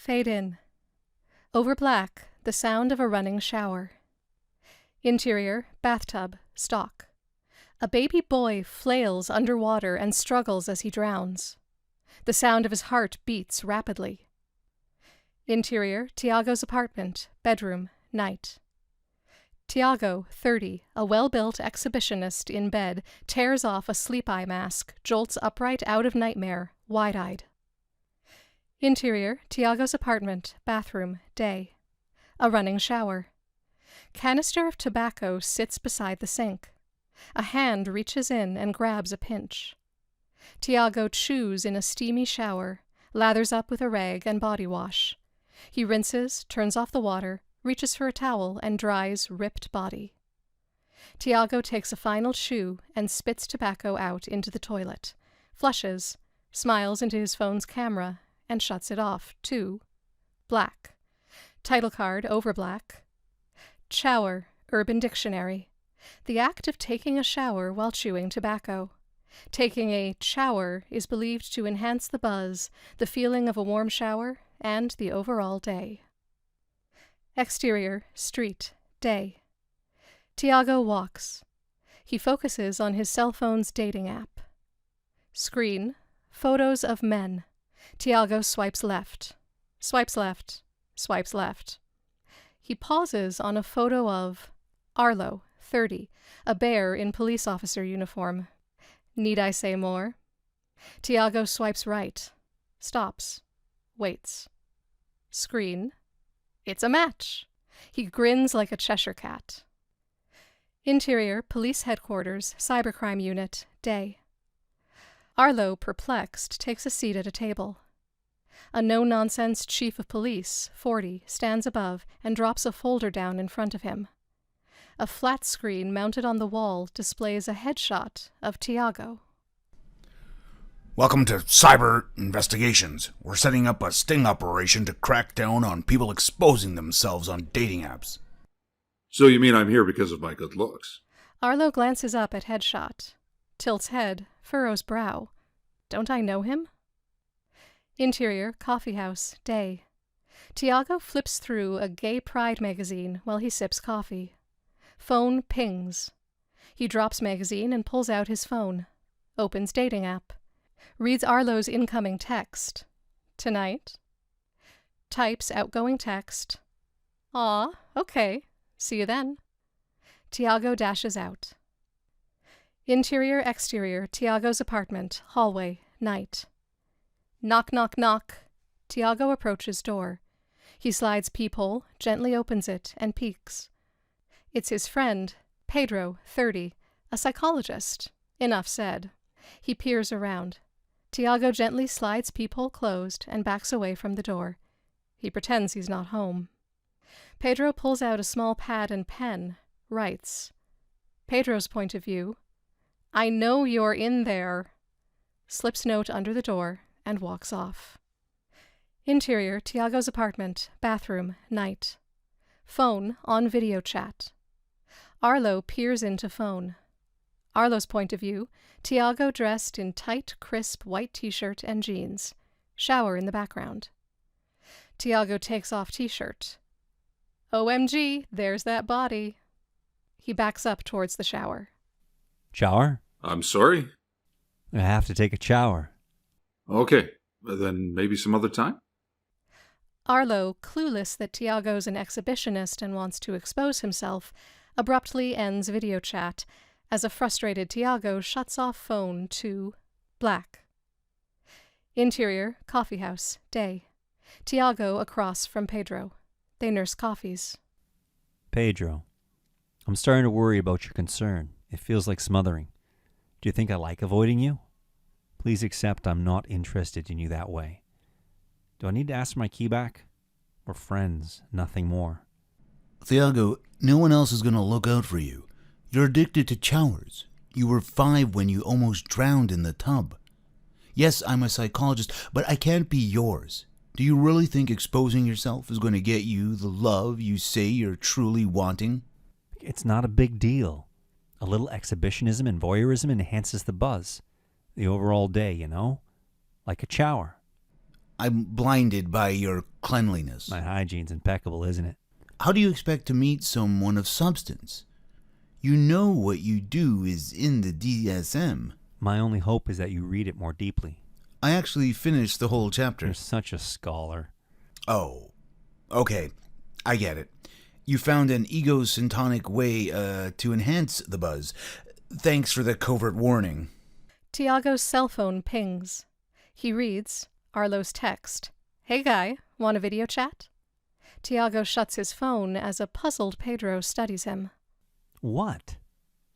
Fade in. Over black, the sound of a running shower. Interior, bathtub, stock. A baby boy flails underwater and struggles as he drowns. The sound of his heart beats rapidly. Interior, Thiago's apartment, bedroom, night. Thiago, 30, a well-built exhibitionist in bed, tears off a sleep eye mask, jolts upright out of nightmare, wide-eyed. Interior, Thiago's apartment, bathroom, day. A running shower. Canister of tobacco sits beside the sink. A hand reaches in and grabs a pinch. Thiago chews in a steamy shower, lathers up with a rag and body wash. He rinses, turns off the water, reaches for a towel, and dries ripped body. Thiago takes a final chew and spits tobacco out into the toilet, flushes, smiles into his phone's camera, and shuts it off, too. Black. Title card over black. CHOWER, Urban Dictionary. The act of taking a shower while chewing tobacco. Taking a chower is believed to enhance the buzz, the feeling of a warm shower, and the overall day. Exterior, street, day. Thiago walks. He focuses on his cell phone's dating app. Screen, photos of men. Thiago swipes left. Swipes left. Swipes left. He pauses on a photo of Arlo, 30, a bear in police officer uniform. Need I say more? Thiago swipes right. Stops. Waits. Screen. It's a match. He grins like a Cheshire cat. Interior, police headquarters, cybercrime unit, day. Arlo, perplexed, takes a seat at a table. A no-nonsense chief of police, 40, stands above and drops a folder down in front of him. A flat screen mounted on the wall displays a headshot of Thiago. Welcome to Cyber Investigations. We're setting up a sting operation to crack down on people exposing themselves on dating apps. So you mean I'm here because of my good looks? Arlo glances up at headshot, tilts head, furrows brow. Don't I know him? Interior, coffeehouse, day. Thiago flips through a gay pride magazine while he sips coffee. Phone pings. He drops magazine and pulls out his phone. Opens dating app. Reads Arlo's incoming text. Tonight. Types outgoing text. Aw, okay. See you then. Thiago dashes out. Interior, exterior, Thiago's apartment, hallway, night. Knock, knock, knock. Thiago approaches door. He slides peephole, gently opens it, and peeks. It's his friend, Pedro, 30, a psychologist. Enough said. He peers around. Thiago gently slides peephole closed and backs away from the door. He pretends he's not home. Pedro pulls out a small pad and pen, writes. Pedro's point of view. I know you're in there. Slips note under the door and walks off. Interior, Thiago's apartment, bathroom, night. Phone on video chat. Arlo peers into phone. Arlo's point of view, Thiago dressed in tight, crisp white t-shirt and jeans. Shower in the background. Thiago takes off t-shirt. OMG, there's that body. He backs up towards the shower. Shower? I'm sorry? I have to take a shower. Okay, then maybe some other time? Arlo, clueless that Thiago's an exhibitionist and wants to expose himself, abruptly ends video chat as a frustrated Thiago shuts off phone to black. Interior, coffeehouse, day. Thiago across from Pedro. They nurse coffees. Pedro, I'm starting to worry about your concern. It feels like smothering. Do you think I like avoiding you? Please accept I'm not interested in you that way. Do I need to ask for my key back? We're friends, nothing more. Thiago, no one else is going to look out for you. You're addicted to CHOWERs. You were 5 when you almost drowned in the tub. Yes, I'm a psychologist, but I can't be yours. Do you really think exposing yourself is going to get you the love you say you're truly wanting? It's not a big deal. A little exhibitionism and voyeurism enhances the buzz. The overall day, you know? Like a shower. I'm blinded by your cleanliness. My hygiene's impeccable, isn't it? How do you expect to meet someone of substance? You know what you do is in the DSM. My only hope is that you read it more deeply. I actually finished the whole chapter. You're such a scholar. Oh, okay. I get it. You found an egosyntonic way to enhance the buzz. Thanks for the covert warning. Thiago's cell phone pings. He reads Arlo's text. Hey guy, want a video chat? Thiago shuts his phone as a puzzled Pedro studies him. What?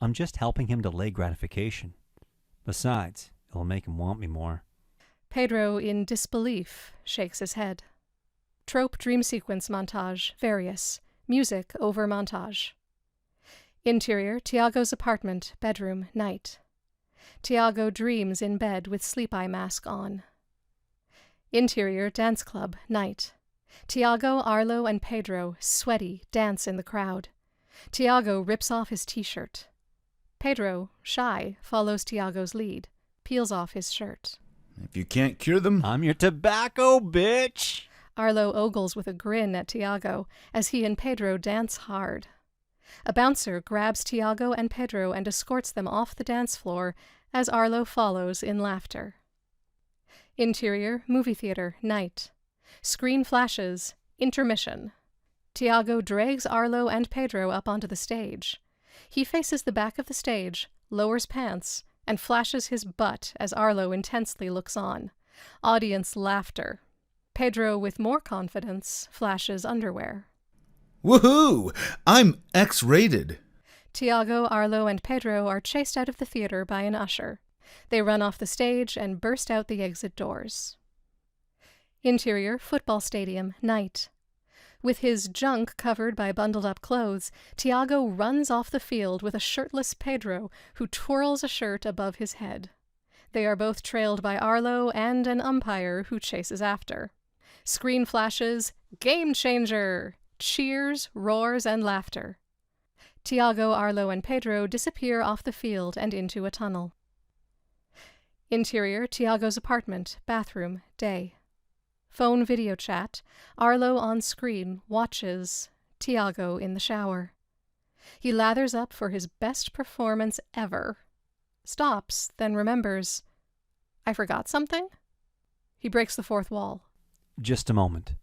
I'm just helping him delay gratification. Besides, it'll make him want me more. Pedro, in disbelief, shakes his head. Trope dream sequence montage, various. Music over montage. Interior, Thiago's apartment, bedroom, night. Thiago dreams in bed with sleep eye mask on. Interior, dance club, night. Thiago, Arlo, and Pedro, sweaty, dance in the crowd. Thiago rips off his t-shirt. Pedro, shy, follows Thiago's lead, peels off his shirt. If you can't cure them... I'm your tobacco, bitch! Arlo ogles with a grin at Thiago as he and Pedro dance hard. A bouncer grabs Thiago and Pedro and escorts them off the dance floor as Arlo follows in laughter. Interior, movie theater, night. Screen flashes, intermission. Thiago drags Arlo and Pedro up onto the stage. He faces the back of the stage, lowers pants, and flashes his butt as Arlo intensely looks on. Audience laughter. Pedro, with more confidence, flashes underwear. Woohoo! I'm X-rated. Thiago, Arlo, and Pedro are chased out of the theater by an usher. They run off the stage and burst out the exit doors. Interior, football stadium, night. With his junk covered by bundled-up clothes, Thiago runs off the field with a shirtless Pedro who twirls a shirt above his head. They are both trailed by Arlo and an umpire who chases after. Screen flashes, game changer! Cheers, roars, and laughter. Thiago, Arlo, and Pedro disappear off the field and into a tunnel. Interior, Thiago's apartment, bathroom, day. Phone video chat, Arlo on screen, watches, Thiago in the shower. He lathers up for his best performance ever. Stops, then remembers, I forgot something? He breaks the fourth wall. Just a moment.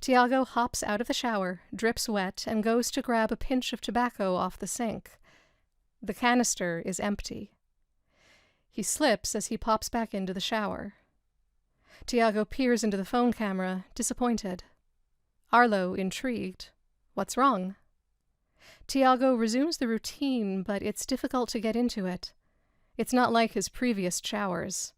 Thiago hops out of the shower, drips wet, and goes to grab a pinch of tobacco off the sink. The canister is empty. He slips as he pops back into the shower. Thiago peers into the phone camera, disappointed. Arlo, intrigued. What's wrong? Thiago resumes the routine, but it's difficult to get into it. It's not like his previous showers.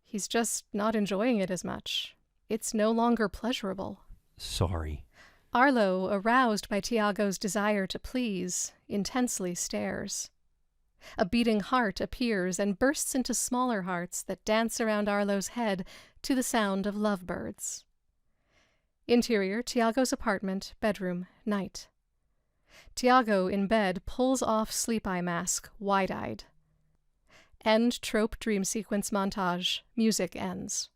He's just not enjoying it as much. It's no longer pleasurable. Sorry. Arlo, aroused by Thiago's desire to please, intensely stares. A beating heart appears and bursts into smaller hearts that dance around Arlo's head to the sound of lovebirds. Interior, Thiago's apartment, bedroom, night. Thiago, in bed, pulls off sleep eye mask, wide-eyed. End trope dream sequence montage. Music ends.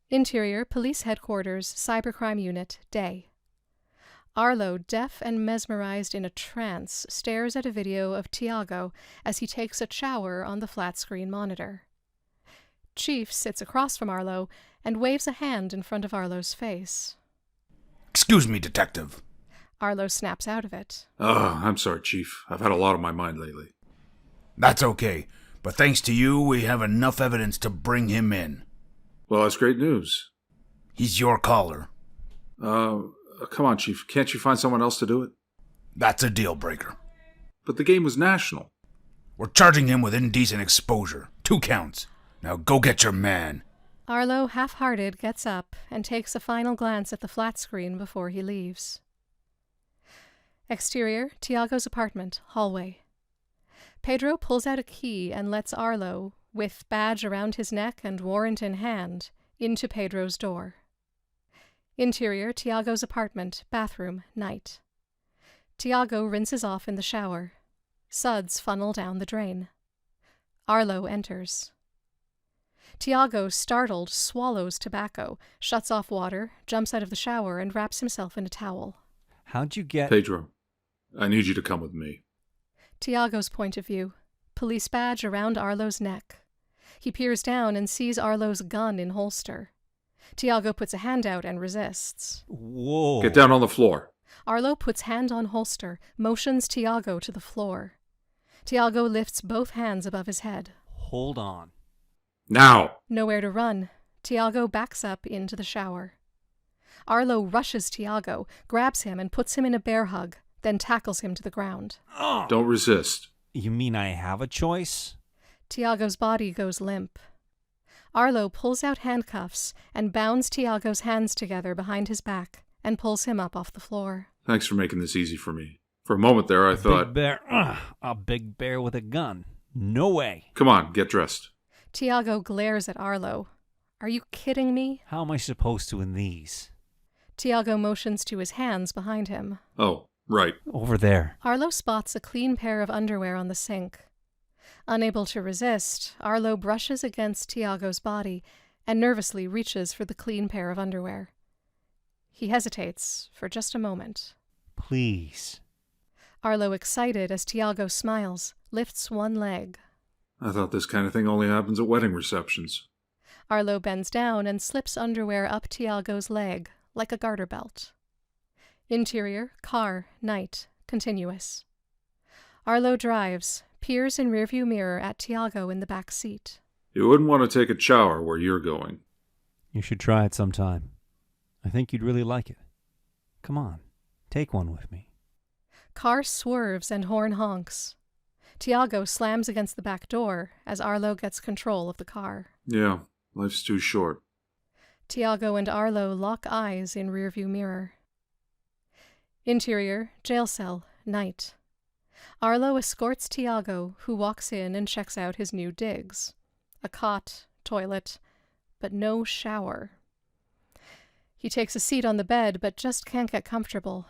Interior, police headquarters, cybercrime unit, day. Arlo, deaf and mesmerized in a trance, stares at a video of Thiago as he takes a shower on the flat-screen monitor. Chief sits across from Arlo and waves a hand in front of Arlo's face. Excuse me, detective. Arlo snaps out of it. Oh, I'm sorry, Chief. I've had a lot on my mind lately. That's okay, but thanks to you, we have enough evidence to bring him in. Well, that's great news. He's your caller. Come on, Chief. Can't you find someone else to do it? That's a deal breaker. But the game was national. We're charging him with indecent exposure. 2 counts. Now go get your man. Arlo, half-hearted, gets up and takes a final glance at the flat screen before he leaves. Exterior, Thiago's apartment, hallway. Pedro pulls out a key and lets Arlo, with badge around his neck and warrant in hand, into Pedro's door. Interior, Thiago's apartment, bathroom, night. Thiago rinses off in the shower. Suds funnel down the drain. Arlo enters. Thiago, startled, swallows tobacco, shuts off water, jumps out of the shower, and wraps himself in a towel. How'd you get... Pedro, I need you to come with me. Thiago's point of view. Police badge around Arlo's neck. He peers down and sees Arlo's gun in holster. Thiago puts a hand out and resists. Whoa. Get down on the floor. Arlo puts hand on holster, motions Thiago to the floor. Thiago lifts both hands above his head. Hold on. Now! Nowhere to run. Thiago backs up into the shower. Arlo rushes Thiago, grabs him and puts him in a bear hug, then tackles him to the ground. Oh. Don't resist. You mean I have a choice? Thiago's body goes limp. Arlo pulls out handcuffs and bounds Thiago's hands together behind his back and pulls him up off the floor. Thanks for making this easy for me. For a moment there, I thought... A big bear with a gun. No way. Come on, get dressed. Thiago glares at Arlo. Are you kidding me? How am I supposed to in these? Thiago motions to his hands behind him. Oh, right. Over there. Arlo spots a clean pair of underwear on the sink. Unable to resist, Arlo brushes against Thiago's body and nervously reaches for the clean pair of underwear. He hesitates for just a moment. Please. Arlo, excited as Thiago smiles, lifts one leg. I thought this kind of thing only happens at wedding receptions. Arlo bends down and slips underwear up Thiago's leg, like a garter belt. Interior, car, night, continuous. Arlo drives, peers in rearview mirror at Thiago in the back seat. You wouldn't want to take a shower where you're going. You should try it sometime. I think you'd really like it. Come on, take one with me. Car swerves and horn honks. Thiago slams against the back door as Arlo gets control of the car. Yeah, life's too short. Thiago and Arlo lock eyes in rearview mirror. Interior, jail cell, night. Arlo escorts Thiago, who walks in and checks out his new digs. A cot, toilet, but no shower. He takes a seat on the bed, but just can't get comfortable.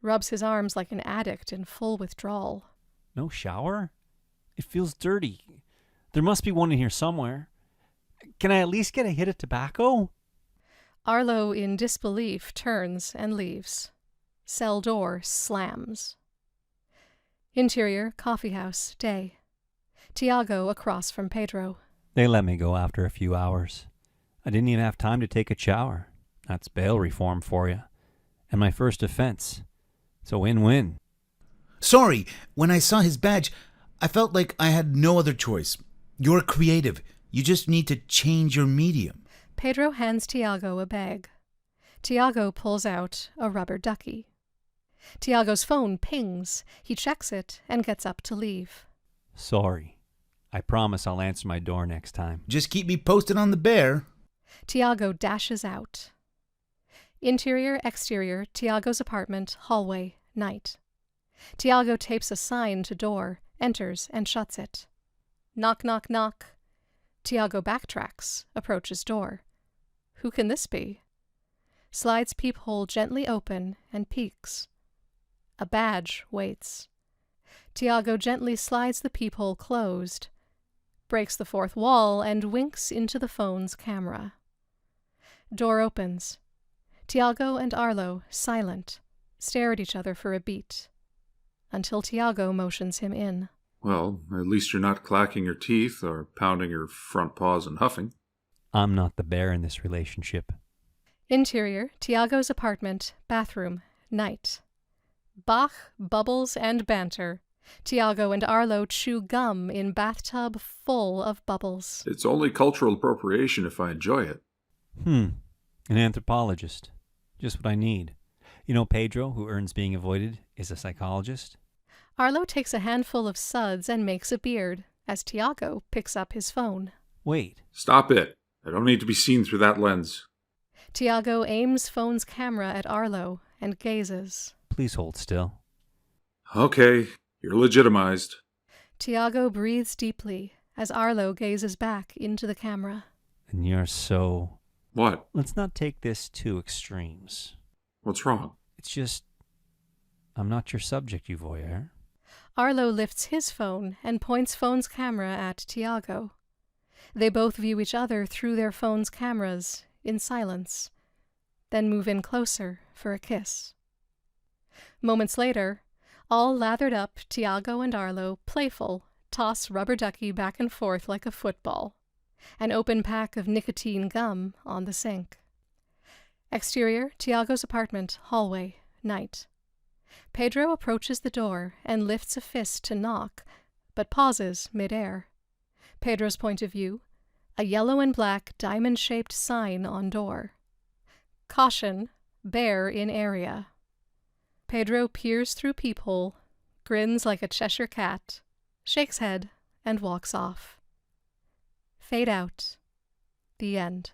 Rubs his arms like an addict in full withdrawal. No shower? It feels dirty. There must be one in here somewhere. Can I at least get a hit of tobacco? Arlo, in disbelief, turns and leaves. Cell door slams. Interior, coffeehouse, day. Thiago across from Pedro. They let me go after a few hours. I didn't even have time to take a shower. That's bail reform for you. And my first offense. It's a win-win. Sorry, when I saw his badge, I felt like I had no other choice. You're creative. You just need to change your medium. Pedro hands Thiago a bag. Thiago pulls out a rubber ducky. Thiago's phone pings. He checks it and gets up to leave. Sorry. I promise I'll answer my door next time. Just keep me posted on the bear. Thiago dashes out. Interior, exterior, Thiago's apartment, hallway, night. Thiago tapes a sign to door, enters, and shuts it. Knock, knock, knock. Thiago backtracks, approaches door. Who can this be? Slides peephole gently open and peeks. A badge waits. Thiago gently slides the peephole closed, breaks the fourth wall, and winks into the phone's camera. Door opens. Thiago and Arlo, silent, stare at each other for a beat, until Thiago motions him in. Well, at least you're not clacking your teeth or pounding your front paws and huffing. I'm not the bear in this relationship. Interior, Thiago's apartment, bathroom, night. Bach, bubbles, and banter. Thiago and Arlo chew gum in bathtub full of bubbles. It's only cultural appropriation if I enjoy it. An anthropologist. Just what I need. You know Pedro, who earns being avoided, is a psychologist? Arlo takes a handful of suds and makes a beard, as Thiago picks up his phone. Wait. Stop it. I don't need to be seen through that lens. Thiago aims phone's camera at Arlo and gazes. Please hold still. Okay, you're legitimized. Thiago breathes deeply as Arlo gazes back into the camera. And you're so... What? Let's not take this to extremes. What's wrong? It's just... I'm not your subject, you voyeur. Arlo lifts his phone and points phone's camera at Thiago. They both view each other through their phone's cameras, in silence, then move in closer for a kiss. Moments later, all lathered up, Thiago and Arlo, playful, toss rubber ducky back and forth like a football, an open pack of nicotine gum on the sink. Exterior, Thiago's apartment, hallway, night. Pedro approaches the door and lifts a fist to knock, but pauses mid-air. Pedro's point of view, a yellow and black diamond-shaped sign on door. Caution, bear in area. Pedro peers through peephole, grins like a Cheshire cat, shakes head, and walks off. Fade out. The end.